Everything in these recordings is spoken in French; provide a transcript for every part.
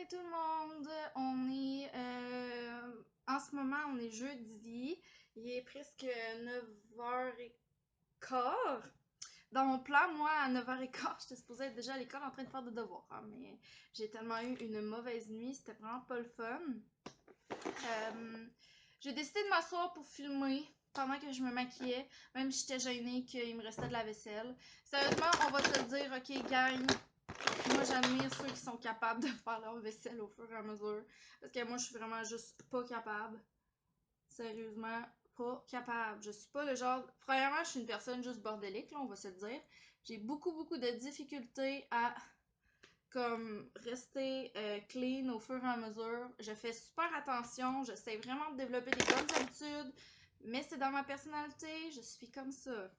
journée tout le monde! On est en ce moment on est jeudi. Il est presque 9h15. Dans mon plan, moi, à 9h15, j'étais supposée être déjà à l'école en train de faire des devoirs, hein, mais j'ai tellement eu une mauvaise nuit, c'était vraiment pas le fun. J'ai décidé de m'asseoir pour filmer pendant que je me maquillais, même si j'étais gênée qu'il me restait de la vaisselle. Sérieusement, on va se le dire, ok, gang, moi, j'admire ceux qui sont capables de faire leur vaisselle au fur et à mesure. Parce que moi, je suis vraiment juste pas capable. Sérieusement, pas capable. Je suis pas le genre. Premièrement, je suis une personne juste bordélique, là, on va se le dire. J'ai beaucoup de difficultés à comme rester clean au fur et à mesure. Je fais super attention. J'essaie vraiment de développer des bonnes habitudes. Mais c'est dans ma personnalité. Je suis comme ça.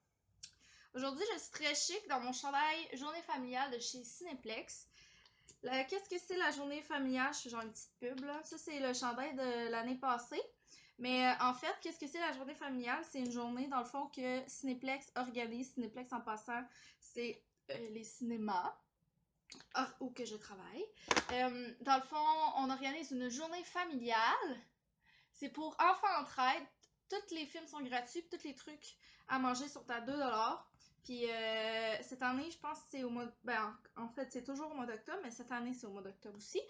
Aujourd'hui, je suis très chic dans mon chandail journée familiale de chez Cinéplex. Qu'est-ce que c'est la journée familiale? Je suis genre une petite pub là. Ça, c'est le chandail de l'année passée. Mais en fait, qu'est-ce que c'est la journée familiale? C'est une journée, dans le fond, que Cinéplex organise. Cinéplex, en passant, c'est les cinémas où que je travaille. Dans le fond, on organise une journée familiale. C'est pour enfants entraide. Tous les films sont gratuits, tous les trucs à manger sont à 2$. Puis cette année, je pense que c'est au mois... Ben, en fait, c'est toujours au mois d'octobre, mais cette année, c'est au mois d'octobre aussi.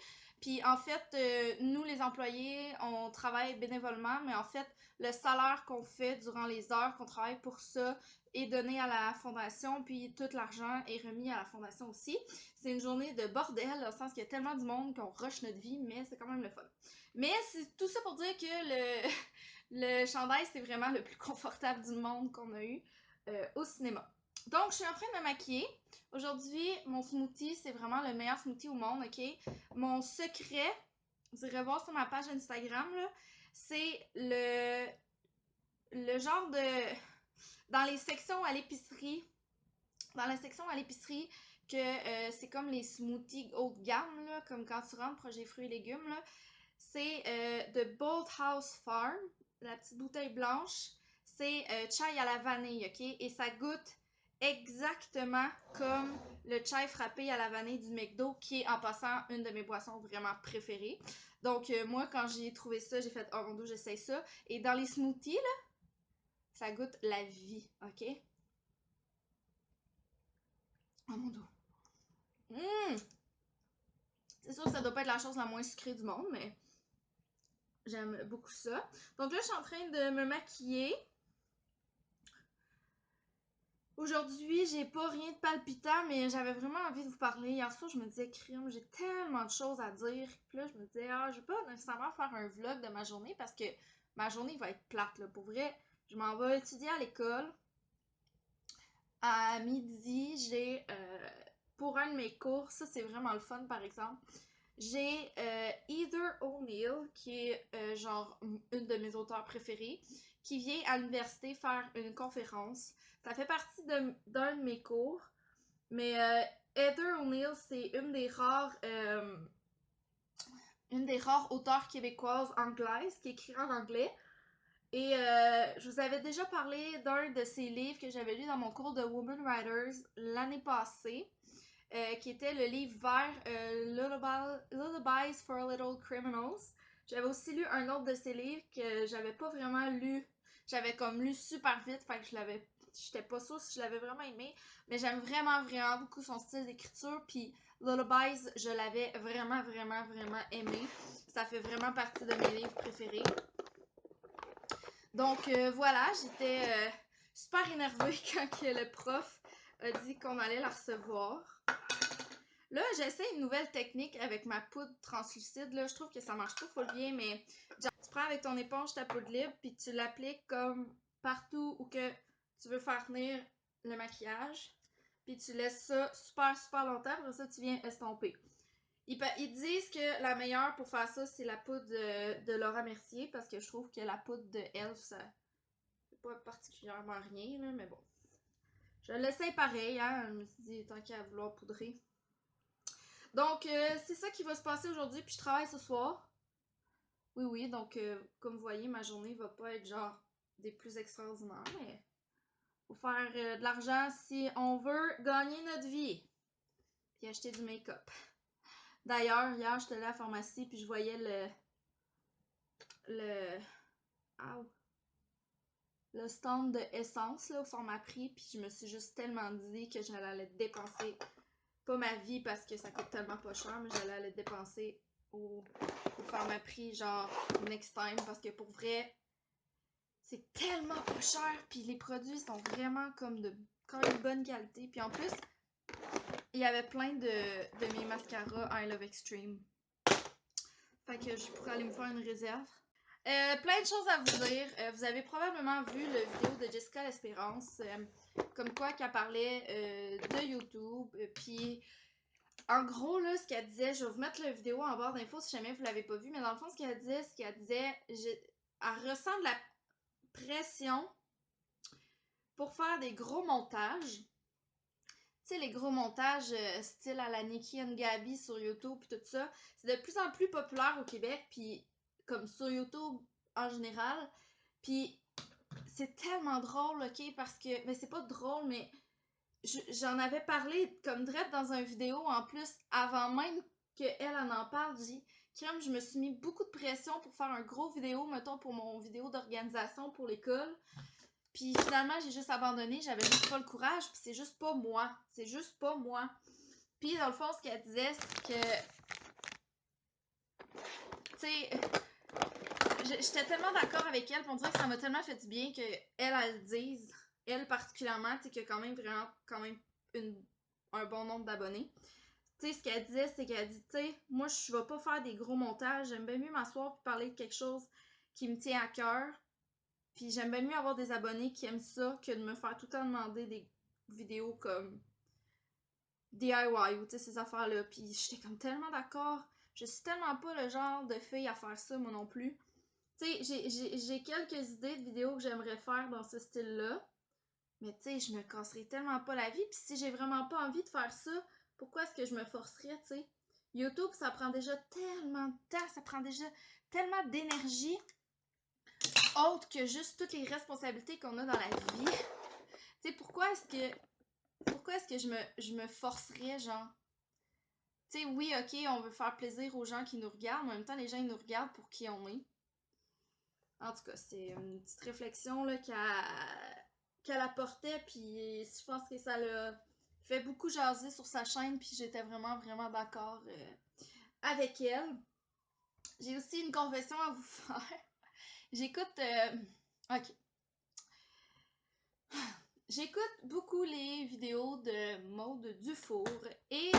Puis en fait, nous, les employés, on travaille bénévolement, mais en fait, le salaire qu'on fait durant les heures qu'on travaille pour ça est donné à la fondation, puis tout l'argent est remis à la fondation aussi. C'est une journée de bordel, dans le sens qu'il y a tellement de monde qu'on rush notre vie, mais c'est quand même le fun. Mais c'est tout ça pour dire que le chandail, c'est vraiment le plus confortable du monde qu'on a eu au cinéma. Donc, je suis en train de me maquiller. Aujourd'hui, mon smoothie, c'est vraiment le meilleur smoothie au monde, ok? Mon secret, vous irez voir sur ma page Instagram, là, c'est le genre de... Dans les sections à l'épicerie, que c'est comme les smoothies haut de gamme, là, comme quand tu rentres projet fruits et légumes, là, c'est de Bold House Farm, la petite bouteille blanche. C'est chai à la vanille, ok? Et ça goûte exactement comme le chai frappé à la vanille du McDo, qui est en passant une de mes boissons vraiment préférées. Donc moi, quand j'ai trouvé ça, j'ai fait « Oh mon Dieu, j'essaie ça ». Et dans les smoothies, là, ça goûte la vie, ok? Oh mon Dieu. Mmh! C'est sûr que ça doit pas être la chose la moins sucrée du monde, mais j'aime beaucoup ça. Donc là, je suis en train de me maquiller. Aujourd'hui, j'ai pas rien de palpitant, mais j'avais vraiment envie de vous parler. Hier soir, je me disais, crime, j'ai tellement de choses à dire. Puis là, je me disais, je vais pas nécessairement faire un vlog de ma journée parce que ma journée va être plate, là. Pour vrai, je m'en vais étudier à l'école. À midi, j'ai, pour un de mes cours, ça c'est vraiment le fun par exemple, j'ai Heather O'Neill, qui est genre une de mes auteurs préférées, qui vient à l'université faire une conférence. Ça fait partie d'un de mes cours, mais Heather O'Neill, c'est une des rares auteurs québécoises anglaises qui écrit en anglais. Et je vous avais déjà parlé d'un de ses livres que j'avais lu dans mon cours de Women Writers l'année passée, qui était le livre vert Lullabies for Little Criminals. J'avais aussi lu un autre de ses livres que j'avais pas vraiment lu. J'avais comme lu super vite, fait que j'étais pas sûre si je l'avais vraiment aimé, mais j'aime vraiment beaucoup son style d'écriture, puis Lullabies, je l'avais vraiment aimé. Ça fait vraiment partie de mes livres préférés. Donc voilà, j'étais super énervée quand que le prof a dit qu'on allait la recevoir. Là, j'essaie une nouvelle technique avec ma poudre translucide. Là, je trouve que ça marche pas full bien, mais genre, tu prends avec ton éponge ta poudre libre, puis tu l'appliques comme partout où que tu veux faire venir le maquillage. Puis tu laisses ça super longtemps, après ça, tu viens estomper. Ils disent que la meilleure pour faire ça, c'est la poudre de Laura Mercier, parce que je trouve que la poudre de Elf, ça fait pas particulièrement rien, là, mais bon. Je l'essaye pareil, hein. Je me suis dit, tant qu'à vouloir poudrer. Donc, c'est ça qui va se passer aujourd'hui, puis je travaille ce soir. Oui, donc, comme vous voyez, ma journée va pas être genre des plus extraordinaires, mais faut faire de l'argent si on veut gagner notre vie. Puis acheter du make-up. D'ailleurs, hier, j'étais allée à la pharmacie, puis je voyais le, ow, le stand de essence, là, au format prix, puis je me suis juste tellement dit que j'allais dépenser, pas ma vie parce que ça coûte tellement pas cher, mais j'allais aller dépenser au format prix, genre, next time, parce que pour vrai, c'est tellement pas cher, puis les produits sont vraiment comme de quand même bonne qualité, puis en plus, il y avait plein de mes mascaras I Love Extreme. Fait que je pourrais aller me faire une réserve. Plein de choses à vous dire. Vous avez probablement vu la vidéo de Jessica L'Espérance, comme quoi qu'elle parlait de YouTube. Puis, en gros, là, ce qu'elle disait, je vais vous mettre la vidéo en barre d'infos si jamais vous l'avez pas vu, mais dans le fond, ce qu'elle disait, elle ressent de la pression pour faire des gros montages. Tu sais, les gros montages style à la Nikki and Gabi sur YouTube puis tout ça, c'est de plus en plus populaire au Québec, puis comme sur YouTube en général. Puis c'est tellement drôle, ok, parce que, mais c'est pas drôle, mais j'en avais parlé comme direct dans une vidéo en plus, avant même qu'elle en parle, j'ai dit, crème, je me suis mis beaucoup de pression pour faire un gros vidéo, mettons pour mon vidéo d'organisation pour l'école. Puis finalement, j'ai juste abandonné, j'avais juste pas le courage, puis c'est juste pas moi. C'est juste pas moi. Puis dans le fond, ce qu'elle disait, c'est que. Tu sais, j'étais tellement d'accord avec elle, pour dire que ça m'a tellement fait du bien qu'elle le dise. Elle particulièrement, tu sais, qui a quand même vraiment, quand même un bon nombre d'abonnés. Tu sais, ce qu'elle disait, c'est qu'elle dit, tu sais, moi, je vais pas faire des gros montages, j'aime bien mieux m'asseoir et parler de quelque chose qui me tient à cœur. Puis j'aime bien mieux avoir des abonnés qui aiment ça que de me faire tout le temps demander des vidéos comme DIY ou tu sais ces affaires-là. Puis j'étais comme tellement d'accord. Je suis tellement pas le genre de fille à faire ça moi non plus. Tu sais, j'ai quelques idées de vidéos que j'aimerais faire dans ce style-là. Mais tu sais, je me casserais tellement pas la vie. Puis si j'ai vraiment pas envie de faire ça, pourquoi est-ce que je me forcerais, tu sais? YouTube, ça prend déjà tellement de temps, ça prend déjà tellement d'énergie autre que juste toutes les responsabilités qu'on a dans la vie. Tu sais, pourquoi est-ce que je me forcerais, genre? Tu sais, oui, ok, on veut faire plaisir aux gens qui nous regardent, mais en même temps, les gens, ils nous regardent pour qui on est. En tout cas, c'est une petite réflexion là, qu'elle apportait, puis je pense que ça l'a fait beaucoup jaser sur sa chaîne, puis j'étais vraiment, vraiment d'accord avec elle. J'ai aussi une confession à vous faire. J'écoute... ok. J'écoute beaucoup les vidéos de Maude Dufour et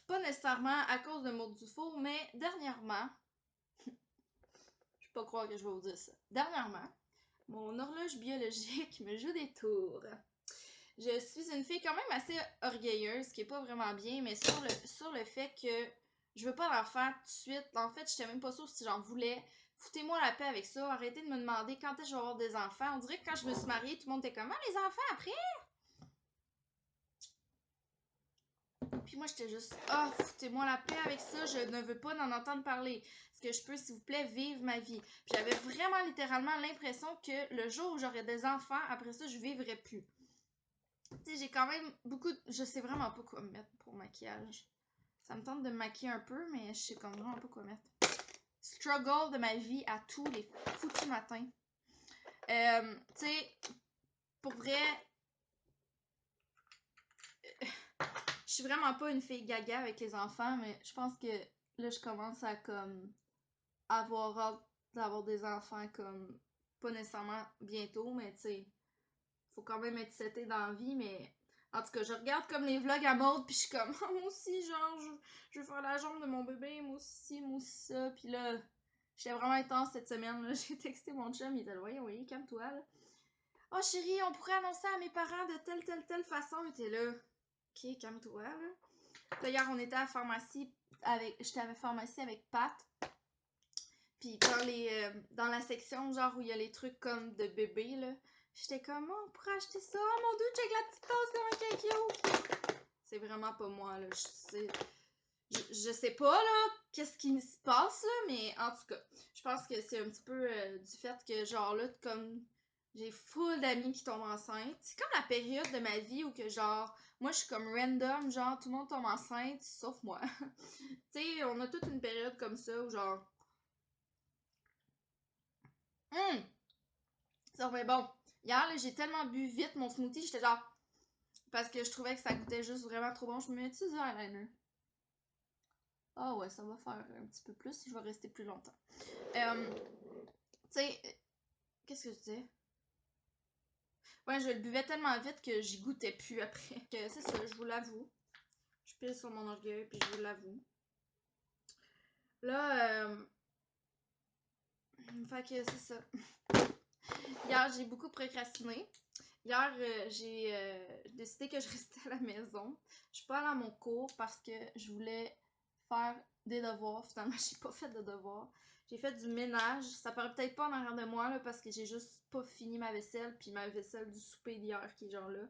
pas nécessairement à cause de Maude Dufour, mais dernièrement, je peux pas croire que je vais vous dire ça. Dernièrement, mon horloge biologique me joue des tours. Je suis une fille quand même assez orgueilleuse, ce qui est pas vraiment bien, mais sur le fait que je veux pas leur faire tout de suite. En fait, j'étais même pas sûre si j'en voulais. Foutez-moi la paix avec ça. Arrêtez de me demander quand est-ce que je vais avoir des enfants. On dirait que quand je me suis mariée, tout le monde était comme, ah, les enfants après? Puis moi, j'étais juste, ah, oh, foutez-moi la paix avec ça, je ne veux pas en entendre parler. Est-ce que je peux, s'il vous plaît, vivre ma vie? Puis j'avais vraiment littéralement l'impression que le jour où j'aurais des enfants, après ça, je vivrais plus. Tu sais, j'ai quand même beaucoup Je sais vraiment pas quoi mettre pour maquillage. Ça me tente de me maquiller un peu, mais je sais comme vraiment pas quoi mettre. Struggle de ma vie à tous les foutus matins. Tu sais, pour vrai, je suis vraiment pas une fille gaga avec les enfants, mais je pense que là, je commence à comme avoir hâte d'avoir des enfants comme pas nécessairement bientôt, mais tu sais, faut quand même être seté dans la vie, mais en tout cas, je regarde comme les vlogs à mode, puis je suis comme, oh, moi aussi, genre, je veux faire la jambe de mon bébé, moi aussi ça, puis là, j'étais vraiment intense cette semaine, là, j'ai texté mon chum, il était là, oui, calme-toi, là. Oh chérie, on pourrait annoncer à mes parents de telle façon, il était là, ok, calme-toi, là. D'ailleurs, on était à la pharmacie j'étais à la pharmacie avec Pat. Puis dans la section genre où il y a les trucs comme de bébé là, j'étais comme oh, on pourrait acheter ça. Oh mon dieu, check la petite tasse comme un cake. C'est vraiment pas moi là, je sais pas là qu'est-ce qui se passe là, mais en tout cas, je pense que c'est un petit peu du fait que genre là comme J'ai full d'amis qui tombent enceintes. C'est comme la période de ma vie où que genre, moi je suis comme random, genre tout le monde tombe enceinte, sauf moi. Tu sais, on a toute une période comme ça où genre... Ça fait bon. Hier, là, j'ai tellement bu vite mon smoothie, j'étais genre... Parce que je trouvais que ça goûtait juste vraiment trop bon. Je me mets-tu du eyeliner? Ah ouais, ça va faire un petit peu plus si je vais rester plus longtemps. Tu sais, qu'est-ce que je disais? Ouais, je le buvais tellement vite que j'y goûtais plus après. Que c'est ça, je vous l'avoue. Je pile sur mon orgueil puis je vous l'avoue. Là, fait que c'est ça. Hier, j'ai beaucoup procrastiné. Hier, j'ai décidé que je restais à la maison. Je suis pas allée à mon cours parce que je voulais faire des devoirs. Finalement, j'ai pas fait de devoirs. J'ai fait du ménage. Ça paraît peut-être pas en arrière de moi là, parce que j'ai juste pas fini ma vaisselle. Puis ma vaisselle du souper d'hier qui est genre là.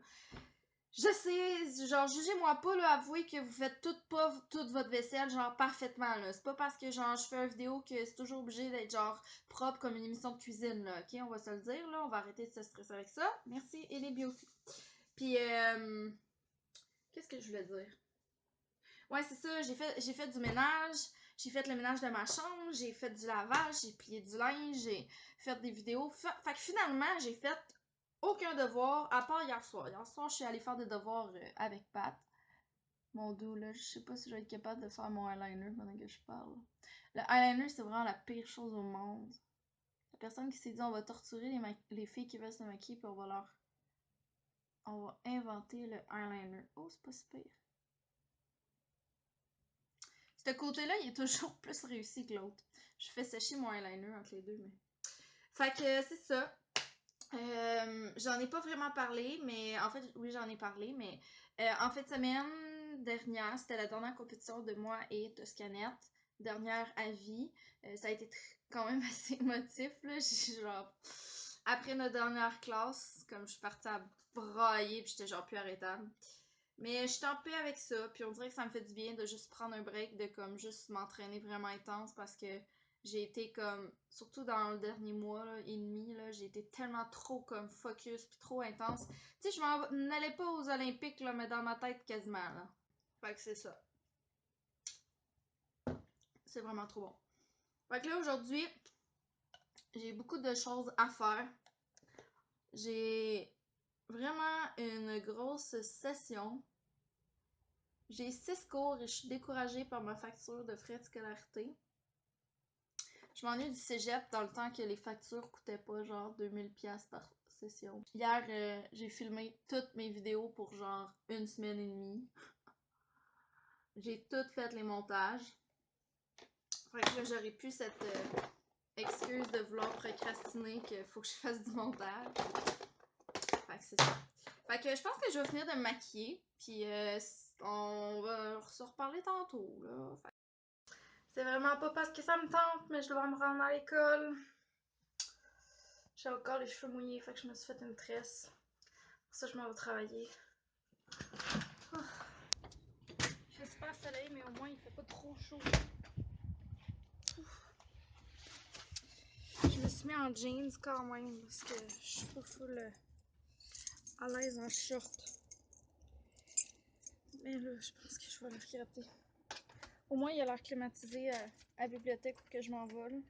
Je sais, genre, jugez-moi pas, là, avouez que vous faites pas toute votre vaisselle, genre, parfaitement, là. C'est pas parce que, genre, je fais une vidéo que c'est toujours obligé d'être, genre, propre comme une émission de cuisine, là, ok? On va se le dire, là, on va arrêter de se stresser avec ça. Merci, et les beauty. Puis, qu'est-ce que je voulais dire? Ouais, c'est ça, j'ai fait du ménage, j'ai fait le ménage de ma chambre, j'ai fait du lavage, j'ai plié du linge, j'ai fait des vidéos. Fait que finalement, j'ai fait aucun devoir, à part hier soir. Hier soir, je suis allée faire des devoirs avec Pat. Mon dos, là, je sais pas si je vais être capable de faire mon eyeliner pendant que je parle. Le eyeliner, c'est vraiment la pire chose au monde. La personne qui s'est dit on va torturer les filles qui veulent se maquiller, puis on va inventer le eyeliner. Oh, c'est pas si pire. Ce côté-là, il est toujours plus réussi que l'autre. Je fais sécher mon eyeliner entre les deux, mais... Fait que c'est ça. J'en ai pas vraiment parlé, mais en fait, oui, j'en ai parlé, mais en fait, semaine dernière, c'était la dernière compétition de moi et Toscanette. Dernière à vie. Ça a été quand même assez émotif, là. J'ai genre... Après notre dernière classe, comme je suis partie à brailler, puis j'étais genre plus arrêtable. Mais je suis en paix avec ça, puis on dirait que ça me fait du bien de juste prendre un break, de comme juste m'entraîner vraiment intense parce que j'ai été comme, surtout dans le dernier mois là, et demi, là, j'ai été tellement trop comme focus puis trop intense. Tu sais, je m'en allais pas aux Olympiques, là, mais dans ma tête quasiment, là. Fait que c'est ça. C'est vraiment trop bon. Fait que là, aujourd'hui, j'ai beaucoup de choses à faire. J'ai vraiment une grosse session. J'ai 6 cours et je suis découragée par ma facture de frais de scolarité. Je m'ennuie du cégep dans le temps que les factures coûtaient pas genre 2000$ par session. Hier, j'ai filmé toutes mes vidéos pour genre une semaine et demie. J'ai tout fait les montages. Fait que là, j'aurais plus cette excuse de vouloir procrastiner qu'il faut que je fasse du montage. Fait que c'est ça. Fait que je pense que je vais finir de me maquiller. Puis on va se reparler tantôt, là. C'est vraiment pas parce que ça me tente, mais je dois me rendre à l'école. J'ai encore les cheveux mouillés, fait que je me suis fait une tresse. Pour ça, je m'en vais travailler. Oh. Il fait super soleil, mais au moins il fait pas trop chaud. Ouf. Je me suis mis en jeans quand même parce que je suis pas full à l'aise en short. Mais là, je pense que je vais le regretter. Au moins, il a l'air climatisé à la bibliothèque où que je m'envole.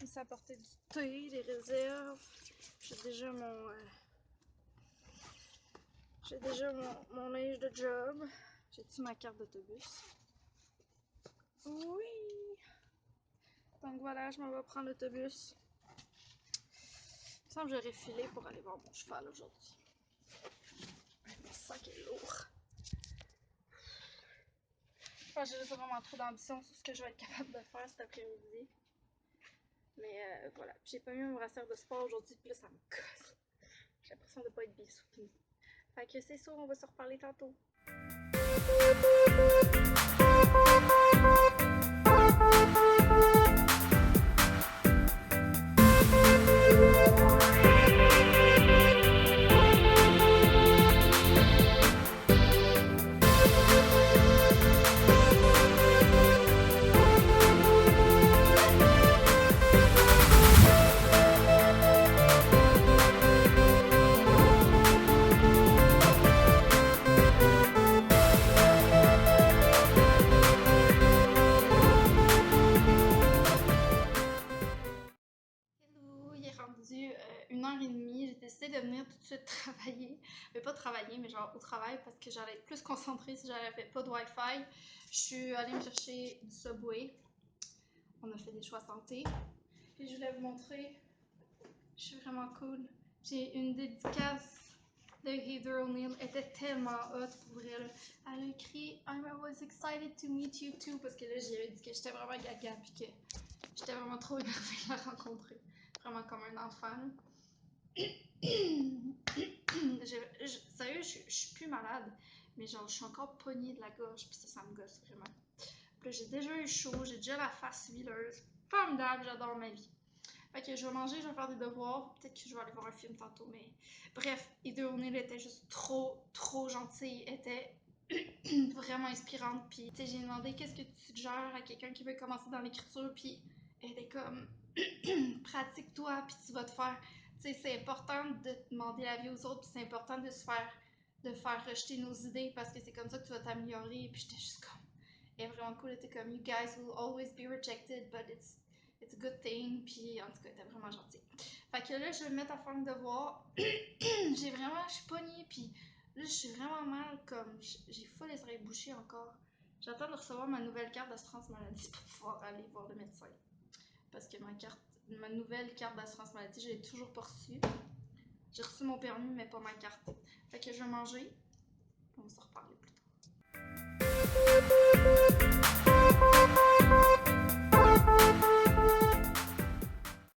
Il s'est apporté du thé, des réserves. J'ai déjà mon linge de job. J'ai-tu ma carte d'autobus? Oui! Donc voilà, je m'en vais prendre l'autobus. Il me semble que j'aurais filé pour aller voir mon cheval aujourd'hui. Mon sac est lourd. Je pense que j'ai juste vraiment trop d'ambition sur ce que je vais être capable de faire cet après-midi. Mais voilà, j'ai pas mis mon brassière de sport aujourd'hui, puis là ça me gosse. J'ai l'impression de pas être bien soutenue. Fait que c'est sûr, on va se reparler tantôt. fini, j'ai décidé de venir tout de suite travailler. Mais pas travailler, mais genre au travail parce que j'allais être plus concentrée si j'avais pas de Wi-Fi. Je suis allée me chercher du Subway. On a fait des choix santé. Puis je voulais vous montrer. Je suis vraiment cool. J'ai une dédicace de Heather O'Neill. Elle était tellement hot pour vrai. Là. Elle a écrit I was excited to meet you too parce que là j'avais dit que j'étais vraiment gaga puis que j'étais vraiment trop énervée de la rencontrer. Vraiment comme un enfant. Sérieux, je suis plus malade, mais genre je suis encore pognée de la gorge puis ça me gosse vraiment. Puis là j'ai déjà eu chaud, j'ai déjà la face huileuse. Formidable, j'adore ma vie. Fait que je vais manger, je vais faire des devoirs. Peut-être que je vais aller voir un film tantôt, mais... Bref, Heather O'Neill était juste trop gentille. Elle était vraiment inspirante. Puis, tu sais, j'ai demandé qu'est-ce que tu suggères à quelqu'un qui veut commencer dans l'écriture. Puis, elle était comme... pratique-toi, puis tu vas te faire... Tu sais, c'est important de demander l'avis aux autres. Puis c'est important de faire rejeter nos idées parce que c'est comme ça que tu vas t'améliorer. Puis j'étais juste comme... Elle est vraiment cool. Elle était comme... You guys will always be rejected, but it's a good thing, puis en tout cas, elle était vraiment gentille. Fait que là, je vais me mettre à faire le devoir. Je suis pognée, puis là, je suis vraiment mal, comme, j'ai full les oreilles bouchées encore. J'attends de recevoir ma nouvelle carte d'assurance maladie pour pouvoir aller voir le médecin. Parce que ma nouvelle carte d'assurance maladie, je l'ai toujours pas reçue. J'ai reçu mon permis, mais pas ma carte. Fait que je vais manger, on va se reparler plus tard.